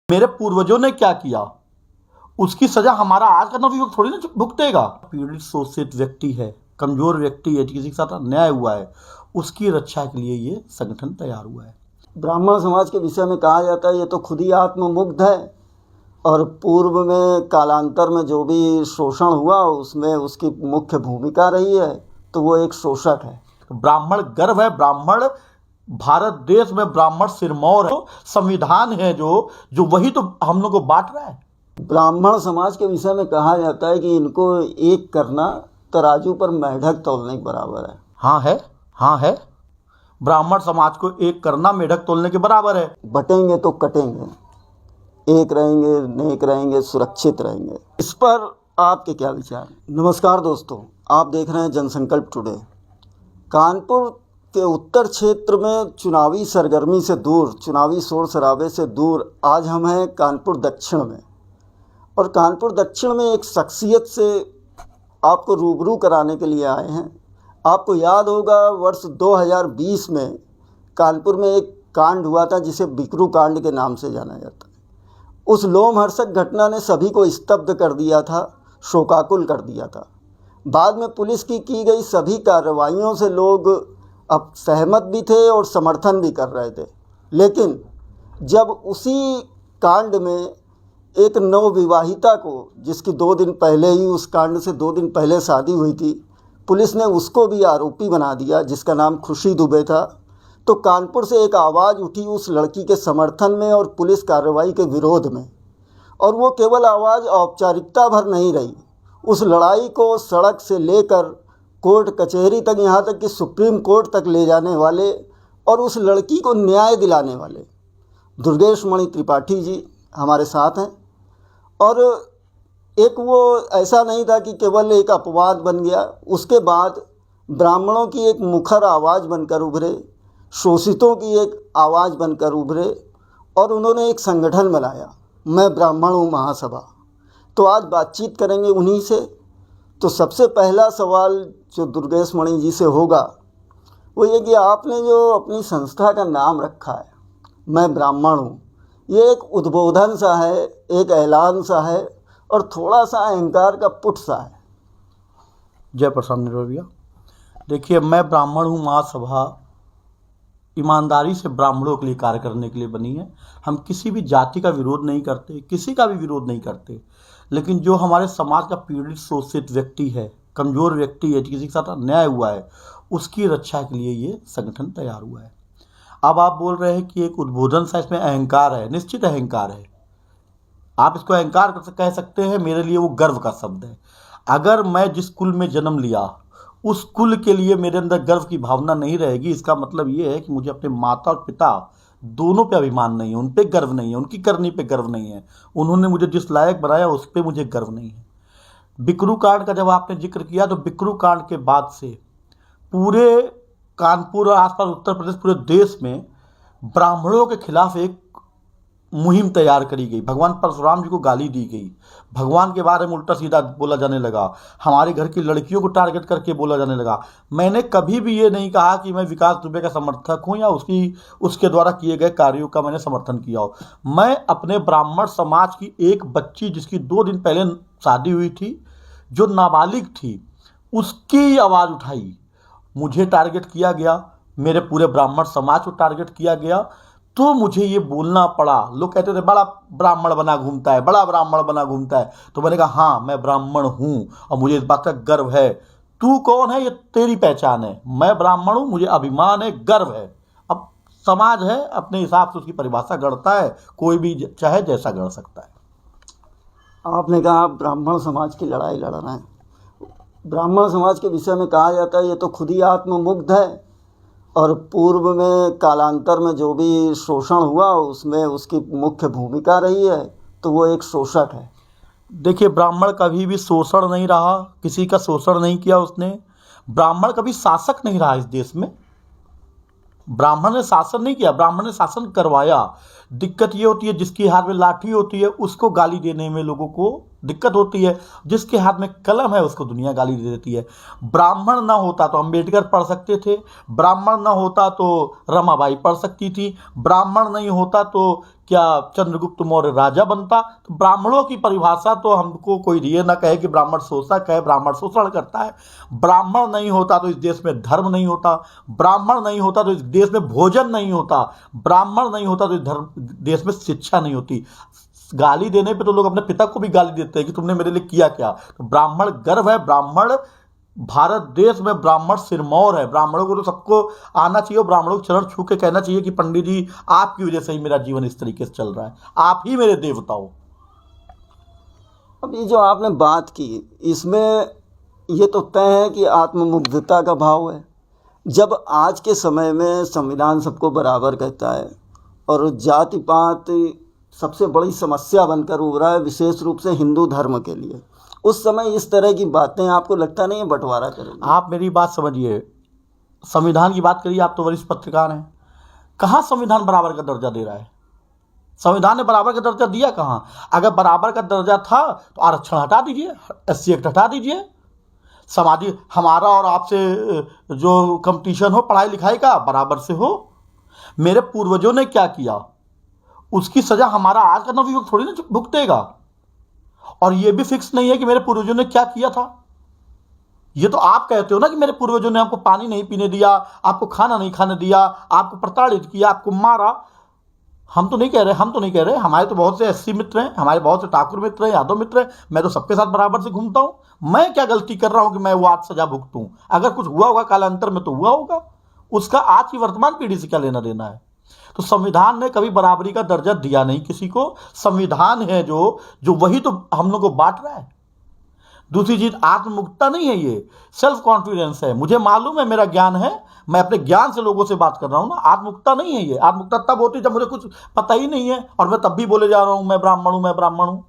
मेरे पूर्वजों ने क्या किया उसकी सजा हमारा आज का नवयुवक थोड़ी ना भुगतेगा। पीड़ित शोषित व्यक्ति है, कमजोर व्यक्ति है, किसी के साथ अन्याय हुआ है, उसकी रक्षा के लिए ये संगठन तैयार हुआ है। ब्राह्मण समाज के विषय में कहा जाता है ये तो खुद ही आत्ममुग्ध है और पूर्व में कालांतर में जो भी शोषण हुआ उसमें उसकी मुख्य भूमिका रही है, तो वो एक शोषक है। ब्राह्मण गर्व है, ब्राह्मण भारत देश में ब्राह्मण सिरमौर है, संविधान है जो वही तो हम लोग को बांट रहा है। ब्राह्मण समाज के विषय में कहा जाता है कि इनको एक करना तराजू पर मेढक तौलने के बराबर है। हाँ है, ब्राह्मण समाज को एक करना मेढक तोलने के बराबर है। बटेंगे तो कटेंगे, एक रहेंगे, नेक रहेंगे, सुरक्षित रहेंगे। इस पर आपके क्या विचार? नमस्कार दोस्तों, आप देख रहे हैं जनसंकल्प टुडे। कानपुर के उत्तर क्षेत्र में चुनावी सरगर्मी से दूर, चुनावी शोर शराबे से दूर आज हम हैं कानपुर दक्षिण में, और कानपुर दक्षिण में एक शख्सियत से आपको रूबरू कराने के लिए आए हैं। आपको याद होगा वर्ष 2020 में कानपुर में एक कांड हुआ था जिसे बिकरू कांड के नाम से जाना जाता है। उस लोमहर्षक घटना ने सभी को स्तब्ध कर दिया था, शोकाकुल कर दिया था। बाद में पुलिस की गई सभी कार्रवाइयों से लोग अब सहमत भी थे और समर्थन भी कर रहे थे, लेकिन जब उसी कांड में एक नवविवाहिता को, जिसकी 2 दिन पहले ही, उस कांड से 2 दिन पहले शादी हुई थी, पुलिस ने उसको भी आरोपी बना दिया, जिसका नाम खुशी दुबे था। तो कानपुर से एक आवाज़ उठी उस लड़की के समर्थन में और पुलिस कार्रवाई के विरोध में, और वो केवल आवाज़ औपचारिकता भर नहीं रही। उस लड़ाई को सड़क से लेकर कोर्ट कचहरी तक, यहाँ तक कि सुप्रीम कोर्ट तक ले जाने वाले और उस लड़की को न्याय दिलाने वाले दुर्गेश मणि त्रिपाठी जी हमारे साथ हैं। और एक वो ऐसा नहीं था कि केवल एक अपवाद बन गया, उसके बाद ब्राह्मणों की एक मुखर आवाज़ बनकर उभरे, शोषितों की एक आवाज़ बनकर उभरे, और उन्होंने एक संगठन बनाया, मैं ब्राह्मण हूँ महासभा। तो आज बातचीत करेंगे उन्हीं से। तो सबसे पहला सवाल जो दुर्गेश मणि जी से होगा वो ये कि आपने जो अपनी संस्था का नाम रखा है मैं ब्राह्मण हूँ, ये एक उद्बोधन सा है, एक ऐलान सा है और थोड़ा सा अहंकार का पुट सा है। जय प्रसाद निरोरिया। देखिए, मैं ब्राह्मण हूँ महासभा ईमानदारी से ब्राह्मणों के लिए कार्य करने के लिए बनी है। हम किसी भी जाति का विरोध नहीं करते, किसी का भी विरोध नहीं करते, लेकिन जो हमारे समाज का पीड़ित शोषित व्यक्ति है, कमजोर व्यक्ति है, किसी के साथ अन्याय हुआ है, उसकी रक्षा के लिए ये संगठन तैयार हुआ है। अब आप बोल रहे हैं कि एक उद्बोधन सा, इसमें अहंकार है। निश्चित अहंकार है, आप इसको अहंकार कह सकते हैं, मेरे लिए वो गर्व का शब्द है। अगर मैं जिस कुल में जन्म लिया उस कुल के लिए मेरे अंदर गर्व की भावना नहीं रहेगी, इसका मतलब ये है कि मुझे अपने माता और पिता दोनों पे अभिमान नहीं है, उन पे गर्व नहीं है, उनकी करनी पे गर्व नहीं है, उन्होंने मुझे जिस लायक बनाया उस पे मुझे गर्व नहीं है। बिकरू कांड का जब आपने जिक्र किया, तो बिकरू कांड के बाद से पूरे कानपुर और आसपास उत्तर प्रदेश, पूरे देश में ब्राह्मणों के खिलाफ एक मुहिम तैयार करी गई। भगवान परशुराम जी को गाली दी गई, भगवान के बारे में उल्टा सीधा बोला जाने लगा, हमारे घर की लड़कियों को टारगेट करके बोला जाने लगा। मैंने कभी भी ये नहीं कहा कि मैं विकास दुबे का समर्थक हूँ या उसके द्वारा किए गए कार्यों का मैंने समर्थन किया हो। मैं अपने ब्राह्मण समाज की एक बच्ची, जिसकी 2 दिन पहले शादी हुई थी, जो नाबालिग थी, उसकी आवाज़ उठाई, मुझे टारगेट किया गया, मेरे पूरे ब्राह्मण समाज को टारगेट किया गया, तो मुझे ये बोलना पड़ा। लोग कहते थे बड़ा ब्राह्मण बना घूमता है, बड़ा ब्राह्मण बना घूमता है, तो मैंने कहा हाँ, मैं ब्राह्मण हूँ और मुझे इस बात का गर्व है। तू कौन है ये तेरी पहचान है, मैं ब्राह्मण हूँ, मुझे अभिमान है, गर्व है। अब समाज है, अपने हिसाब से उसकी परिभाषा गढ़ता है, कोई भी चाहे जैसा गढ़ सकता है। आपने कहा आप ब्राह्मण समाज की लड़ाई लड़ रहे हैं। ब्राह्मण समाज के विषय में कहा जाता है ये तो खुद ही आत्ममुग्ध है और पूर्व में कालांतर में जो भी शोषण हुआ उसमें उसकी मुख्य भूमिका रही है, तो वो एक शोषक है। देखिए, ब्राह्मण कभी भी शोषण नहीं रहा, किसी का शोषण नहीं किया उसने। ब्राह्मण कभी शासक नहीं रहा इस देश में, ब्राह्मण ने शासन नहीं किया, ब्राह्मण ने शासन करवाया। दिक्कत ये होती है जिसके हाथ में लाठी होती है उसको गाली देने में लोगों को दिक्कत होती है, जिसके हाथ में कलम है उसको दुनिया गाली दे देती है। ब्राह्मण ना होता तो अम्बेडकर पढ़ सकते थे, ब्राह्मण ना होता तो रमाबाई पढ़ सकती थी, ब्राह्मण नहीं होता तो क्या चंद्रगुप्त मौर्य राजा बनता। तो ब्राह्मणों की परिभाषा तो हमको कोई ये ना कहे कि ब्राह्मण शोषक है, ब्राह्मण शोषण करता है। ब्राह्मण नहीं होता तो इस देश में धर्म नहीं होता, ब्राह्मण नहीं होता तो इस देश में भोजन नहीं होता, ब्राह्मण नहीं होता तो इस देश में शिक्षा नहीं होती। गाली देने पे तो लोग अपने पिता को भी गाली देते हैं कि तुमने मेरे लिए किया क्या। तो ब्राह्मण गर्व है, ब्राह्मण भारत देश में ब्राह्मण सिरमौर है। ब्राह्मणों को तो सबको आना चाहिए, ब्राह्मणों को चरण छू के कहना चाहिए कि पंडित जी आपकी वजह से ही मेरा जीवन इस तरीके से चल रहा है, आप ही मेरे देवता हो। अब ये जो आपने बात की इसमें ये तो तय है कि आत्ममुग्धता का भाव है। जब आज के समय में संविधान सबको बराबर कहता है और जाति पात सबसे बड़ी समस्या बनकर उभरा है, विशेष रूप से हिंदू धर्म के लिए, उस समय इस तरह की बातें आपको लगता नहीं है बंटवारा करेंगे? आप मेरी बात समझिए, संविधान की बात करिए, आप तो वरिष्ठ पत्रकार हैं। कहाँ संविधान बराबर का दर्जा दे रहा है? संविधान ने बराबर का दर्जा दिया कहाँ? अगर बराबर का दर्जा था तो आरक्षण हटा दीजिए, SC एक्ट हटा दीजिए। समाधि हमारा और आपसे जो कंपटीशन हो पढ़ाई लिखाई का बराबर से हो। मेरे पूर्वजों ने क्या किया उसकी सजा हमारा आज का नवयुवक थोड़ी ना भुगतेगा। और ये भी फिक्स नहीं है कि मेरे पूर्वजों ने क्या किया था। ये तो आप कहते हो ना कि मेरे पूर्वजों ने आपको पानी नहीं पीने दिया, आपको खाना नहीं खाने दिया, आपको प्रताड़ित किया, आपको मारा। हम तो नहीं कह रहे, हमारे तो बहुत से SC मित्र हैं, हमारे बहुत से ठाकुर मित्र हैं, यादव मित्र हैं। मैं तो सबके साथ बराबर से घूमता हूं। मैं क्या गलती कर रहा हूं कि मैं वो आज सजा भुगतूं? अगर कुछ हुआ होगा कालांतर में तो हुआ होगा, उसका आज की वर्तमान पीढ़ी से क्या लेना देना है। तो संविधान ने कभी बराबरी का दर्जा दिया नहीं किसी को। संविधान है जो वही तो हम लोग को बांट रहा है। दूसरी चीज आत्ममुक्तता नहीं है, ये सेल्फ कॉन्फिडेंस है। मुझे मालूम है, मेरा ज्ञान है, मैं अपने ज्ञान से लोगों से बात कर रहा हूं ना। आत्ममुक्तता नहीं है ये। आत्ममुक्तता तब होती है जब मुझे कुछ पता ही नहीं है और मैं तब भी बोले जा रहा हूं मैं ब्राह्मण हूं।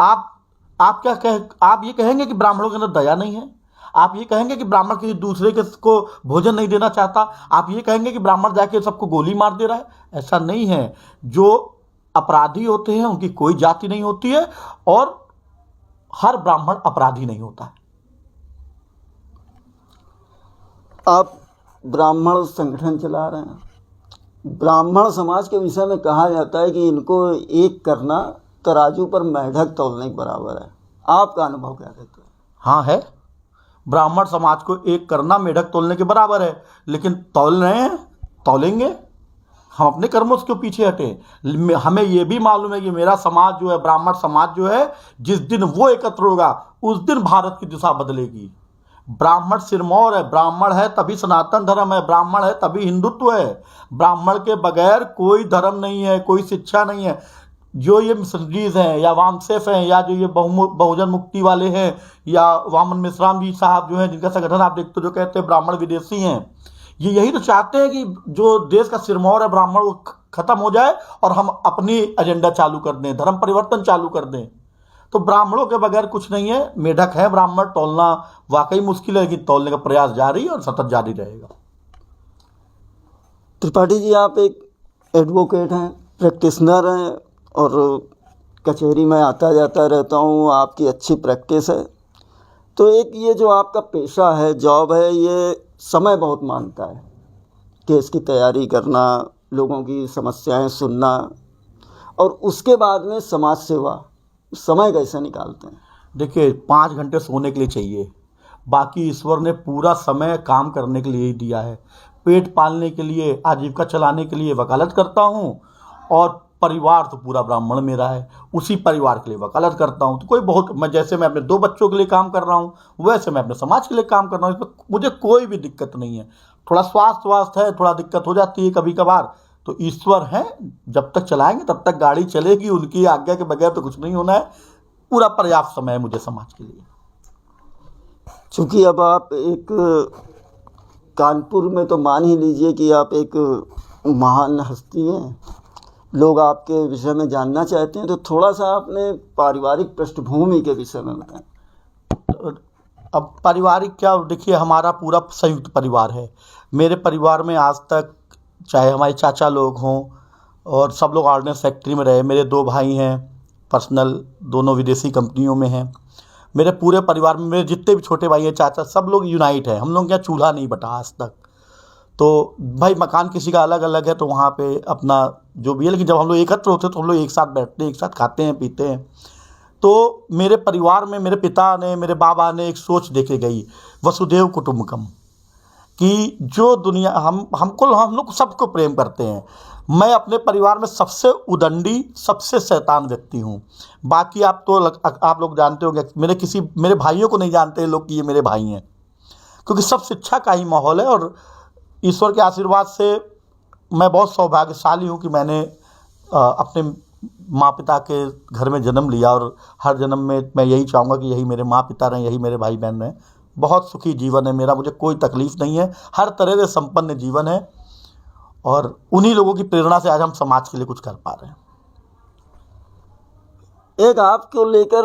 आप ये कहेंगे कि ब्राह्मणों के अंदर दया नहीं है? आप ये कहेंगे कि ब्राह्मण किसी दूसरे के को भोजन नहीं देना चाहता? आप ये कहेंगे कि ब्राह्मण जाके सबको गोली मार दे रहा है? ऐसा नहीं है। जो अपराधी होते हैं उनकी कोई जाति नहीं होती है और हर ब्राह्मण अपराधी नहीं होता है। आप ब्राह्मण संगठन चला रहे हैं। ब्राह्मण समाज के विषय में कहा जाता है कि इनको एक करना तराजू पर मेढक तौलने के बराबर है। आपका अनुभव क्या कहते हैं? हाँ है, ब्राह्मण समाज को एक करना मेढक तोलने के बराबर है। लेकिन तौल रहे हैं, तौलेंगे। हम अपने कर्मों से क्यों पीछे हटे? हमें यह भी मालूम है कि मेरा समाज जो है, ब्राह्मण समाज जो है, जिस दिन वो एकत्र होगा उस दिन भारत की दिशा बदलेगी। ब्राह्मण सिरमौर है, ब्राह्मण है तभी सनातन धर्म है, ब्राह्मण है तभी हिंदुत्व है। ब्राह्मण के बगैर कोई धर्म नहीं है, कोई शिक्षा नहीं है। जो ये मिशनरीज हैं या वामसेफ हैं या जो ये बहुजन मुक्ति वाले हैं या वामन मिश्राम जी साहब जो हैं, जिनका संगठन आप देखते हो, जो कहते हैं ब्राह्मण विदेशी हैं, ये यही तो चाहते हैं कि जो देश का सिरमौर है ब्राह्मण वो खत्म हो जाए और हम अपनी एजेंडा चालू कर दें, धर्म परिवर्तन चालू कर दें। तो ब्राह्मणों के बगैर कुछ नहीं है। मेढक है ब्राह्मण, तौलना वाकई मुश्किल है, लेकिन तौलने का प्रयास जारी है और सतत जारी रहेगा। त्रिपाठी जी, आप एक एडवोकेट हैं, प्रैक्टिशनर हैं और कचहरी में आता जाता रहता हूँ, आपकी अच्छी प्रैक्टिस है। तो एक ये जो आपका पेशा है, जॉब है, ये समय बहुत मांगता है। केस की तैयारी करना, लोगों की समस्याएं सुनना और उसके बाद में समाज सेवा, समय कैसे निकालते हैं? देखिए, 5 घंटे सोने के लिए चाहिए, बाकी ईश्वर ने पूरा समय काम करने के लिए ही दिया है। पेट पालने के लिए, आजीविका चलाने के लिए वकालत करता हूँ और परिवार तो पूरा ब्राह्मण मेरा है, उसी परिवार के लिए वकालत करता हूँ। तो कोई बहुत, मैं जैसे मैं अपने 2 बच्चों के लिए काम कर रहा हूँ वैसे मैं अपने समाज के लिए काम कर रहा हूँ। इसमें मुझे कोई भी दिक्कत नहीं है। थोड़ा स्वास्थ्य है, थोड़ा दिक्कत हो जाती है कभी कभार, तो ईश्वर हैं, जब तक चलाएंगे तब तक गाड़ी चलेगी। उनकी आज्ञा के बगैर तो कुछ नहीं होना है। पूरा पर्याप्त समय है मुझे समाज के लिए। चूँकि अब आप एक कानपुर में तो मान ही लीजिए कि आप एक महान हस्ती हैं, लोग आपके विषय में जानना चाहते हैं, तो थोड़ा सा अपने पारिवारिक पृष्ठभूमि के विषय में बताएं। अब पारिवारिक क्या, देखिए हमारा पूरा संयुक्त परिवार है। मेरे परिवार में आज तक चाहे हमारे चाचा लोग हों, और सब लोग ऑर्डिनेंस फैक्ट्री में रहे। मेरे 2 भाई हैं पर्सनल, दोनों विदेशी कंपनियों में हैं। मेरे पूरे परिवार में मेरे जितने भी छोटे भाई हैं, चाचा, सब लोग यूनाइट हैं। हम लोग के यहाँ चूल्हा नहीं बटा आज तक। तो भाई मकान किसी का अलग अलग है, तो वहाँ पे अपना जो भी है, लेकिन जब हम लोग एकत्र होते हैं तो हम लोग एक साथ बैठते हैं, एक साथ खाते हैं, पीते हैं। तो मेरे परिवार में मेरे पिता ने, मेरे बाबा ने एक सोच देके गई, वसुधैव कुटुंबकम, कि जो दुनिया हम लोग सबको प्रेम करते हैं। मैं अपने परिवार में सबसे उदंडी, सबसे शैतान व्यक्ति हूँ। बाकी आप लोग जानते होंगे, मेरे भाइयों को नहीं जानते लोग कि ये मेरे भाई हैं, क्योंकि सब शिक्षा का ही माहौल है। और ईश्वर के आशीर्वाद से मैं बहुत सौभाग्यशाली हूँ कि मैंने अपने माँ पिता के घर में जन्म लिया, और हर जन्म में मैं यही चाहूँगा कि यही मेरे माँ पिता रहें, यही मेरे भाई बहन रहें। बहुत सुखी जीवन है मेरा, मुझे कोई तकलीफ़ नहीं है, हर तरह से संपन्न जीवन है, और उन्हीं लोगों की प्रेरणा से आज हम समाज के लिए कुछ कर पा रहे हैं। एक आपको लेकर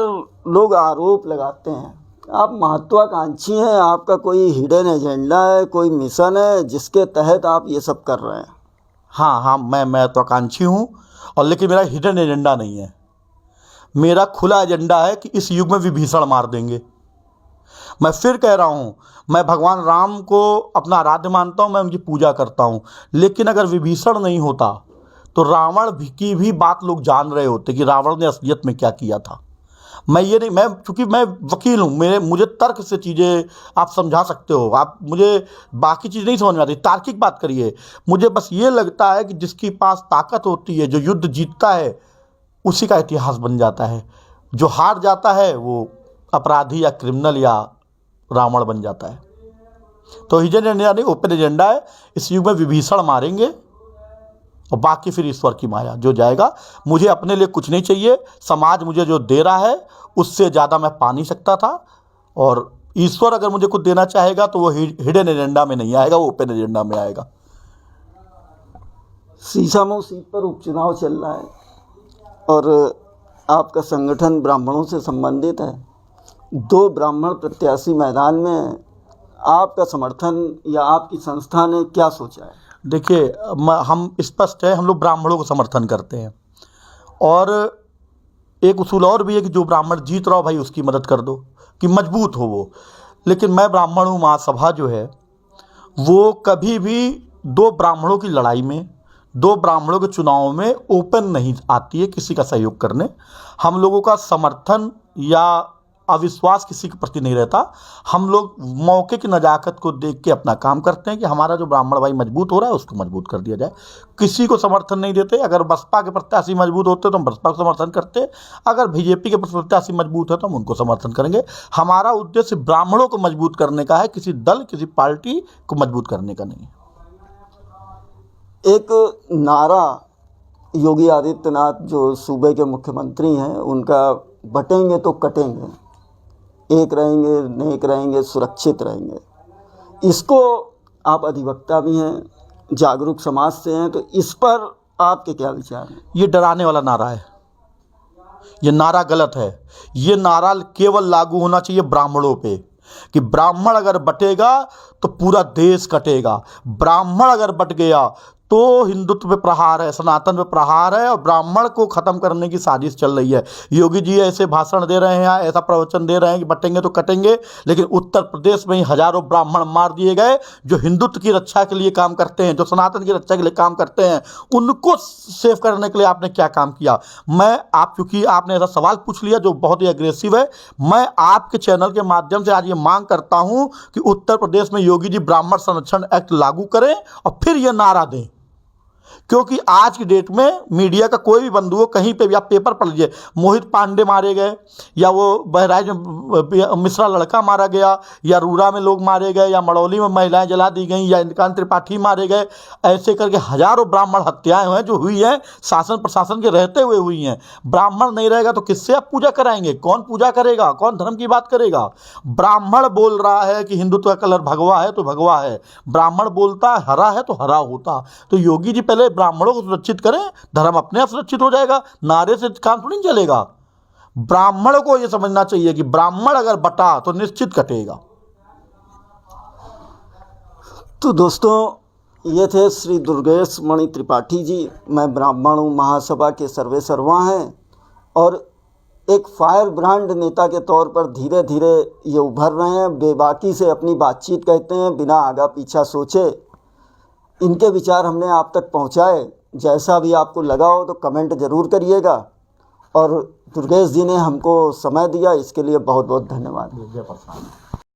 लोग आरोप लगाते हैं, आप महत्वाकांक्षी हैं, आपका कोई हिडन एजेंडा है, कोई मिशन है जिसके तहत आप ये सब कर रहे हैं। हाँ, मैं महत्वाकांक्षी हूँ, और लेकिन मेरा हिडन एजेंडा नहीं है। मेरा खुला एजेंडा है कि इस युग में विभीषण मार देंगे। मैं फिर कह रहा हूँ, मैं भगवान राम को अपना आराध्य मानता हूँ, मैं उनकी पूजा करता हूँ, लेकिन अगर विभीषण नहीं होता तो रावण की भी बात लोग जान रहे होते कि रावण ने असलियत में क्या किया था। चूँकि मैं वकील हूँ, मुझे तर्क से चीज़ें आप समझा सकते हो। आप मुझे बाकी चीज़ नहीं समझ में आती, तार्किक बात करिए। मुझे बस ये लगता है कि जिसके पास ताकत होती है, जो युद्ध जीतता है, उसी का इतिहास बन जाता है। जो हार जाता है वो अपराधी या क्रिमिनल या रावण बन जाता है। तो हिडन एजेंडा नहीं, ओपन एजेंडा है। इस युग में विभीषण मारेंगे, और बाकी फिर ईश्वर की माया जो जाएगा। मुझे अपने लिए कुछ नहीं चाहिए, समाज मुझे जो दे रहा है उससे ज़्यादा मैं पा नहीं सकता था, और ईश्वर अगर मुझे कुछ देना चाहेगा तो वो हिडन एजेंडा में नहीं आएगा, वो ओपन एजेंडा में आएगा। शीशामऊ सीट पर उपचुनाव चल रहा है, और आपका संगठन ब्राह्मणों से संबंधित है। 2 ब्राह्मण प्रत्याशी मैदान में, आपका समर्थन या आपकी संस्था ने क्या सोचा है? देखिए, हम स्पष्ट है, हम लोग ब्राह्मणों को समर्थन करते हैं, और एक उसूल और भी है कि जो ब्राह्मण जीत रहा हो भाई उसकी मदद कर दो, कि मजबूत हो वो। लेकिन मैं ब्राह्मण हूँ, महासभा जो है वो कभी भी 2 ब्राह्मणों की लड़ाई में, 2 ब्राह्मणों के चुनाव में ओपन नहीं आती है किसी का सहयोग करने। हम लोगों का समर्थन या अविश्वास किसी के प्रति नहीं रहता। हम लोग मौके की नज़ाकत को देख के अपना काम करते हैं कि हमारा जो ब्राह्मण भाई मजबूत हो रहा है उसको मजबूत कर दिया जाए। किसी को समर्थन नहीं देते। अगर बसपा के प्रत्याशी मजबूत होते तो हम बसपा को समर्थन करते, अगर बीजेपी के प्रत्याशी मजबूत है तो हम उनको समर्थन करेंगे। हमारा उद्देश्य ब्राह्मणों को मजबूत करने का है, किसी दल, किसी पार्टी को मजबूत करने का नहीं है। एक नारा योगी आदित्यनाथ जो सूबे के मुख्यमंत्री हैं उनका, बटेंगे तो कटेंगे, एक रहेंगे, नेक रहेंगे, सुरक्षित रहेंगे। इसको आप अधिवक्ता भी हैं, जागरूक समाज से हैं, तो इस पर आपके क्या विचार हैं? ये डराने वाला नारा है, ये नारा गलत है। ये नारा केवल लागू होना चाहिए ब्राह्मणों पे, कि ब्राह्मण अगर बटेगा तो पूरा देश कटेगा। ब्राह्मण अगर बट गया तो हिंदुत्व पे प्रहार है, सनातन पे प्रहार है, और ब्राह्मण को ख़त्म करने की साजिश चल रही है। योगी जी ऐसे भाषण दे रहे हैं, ऐसा प्रवचन दे रहे हैं कि बटेंगे तो कटेंगे, लेकिन उत्तर प्रदेश में ही हजारों ब्राह्मण मार दिए गए जो हिंदुत्व की रक्षा के लिए काम करते हैं, जो सनातन की रक्षा के लिए काम करते हैं। उनको सेव करने के लिए आपने क्या काम किया? चूँकि आपने ऐसा सवाल पूछ लिया जो बहुत ही अग्रेसिव है, मैं आपके चैनल के माध्यम से आज ये मांग करता हूँ कि उत्तर प्रदेश में योगी जी ब्राह्मण संरक्षण एक्ट लागू करें और फिर ये नारा दें। क्योंकि आज की डेट में मीडिया का कोई भी बंधु हो, कहीं पे भी आप पेपर पढ़ लीजिए, मोहित पांडे मारे गए, या वो बहराइच में मिश्रा लड़का मारा गया, या रूरा में लोग मारे गए, या मड़ौली में महिलाएं जला दी गई, या इंद्रकांत त्रिपाठी मारे गए। ऐसे करके हजारों ब्राह्मण हत्याएं हैं जो हुई हैं, शासन प्रशासन के रहते हुए हुई हैं। ब्राह्मण नहीं रहेगा तो किससे आप पूजा कराएंगे? कौन पूजा करेगा? कौन धर्म की बात करेगा? ब्राह्मण बोल रहा है कि हिंदुत्व का कलर भगवा है तो भगवा है, ब्राह्मण बोलता है हरा है तो हरा होता। तो योगी जी पहले ब्राह्मणों को सुरक्षित करें, धर्म अपने आप सुरक्षित हो जाएगा। नारे से काम थोड़ी नहीं चलेगा। ब्राह्मण को यह समझना चाहिए कि ब्राह्मण अगर बटा तो निश्चित कटेगा। तो दोस्तों, ये थे श्री दुर्गेश मणि त्रिपाठी जी। मैं ब्राह्मण हूँ, महासभा के सर्वे सर्वा हैं और एक फायर ब्रांड नेता के तौर पर धीरे धीरे ये उभर रहे हैं। बेबाकी से अपनी बातचीत कहते हैं, बिना आगा पीछा सोचे। इनके विचार हमने आप तक पहुंचाए। जैसा भी आपको लगा हो तो कमेंट ज़रूर करिएगा। और दुर्गेश जी ने हमको समय दिया, इसके लिए बहुत बहुत धन्यवाद। जय प्रसन्न।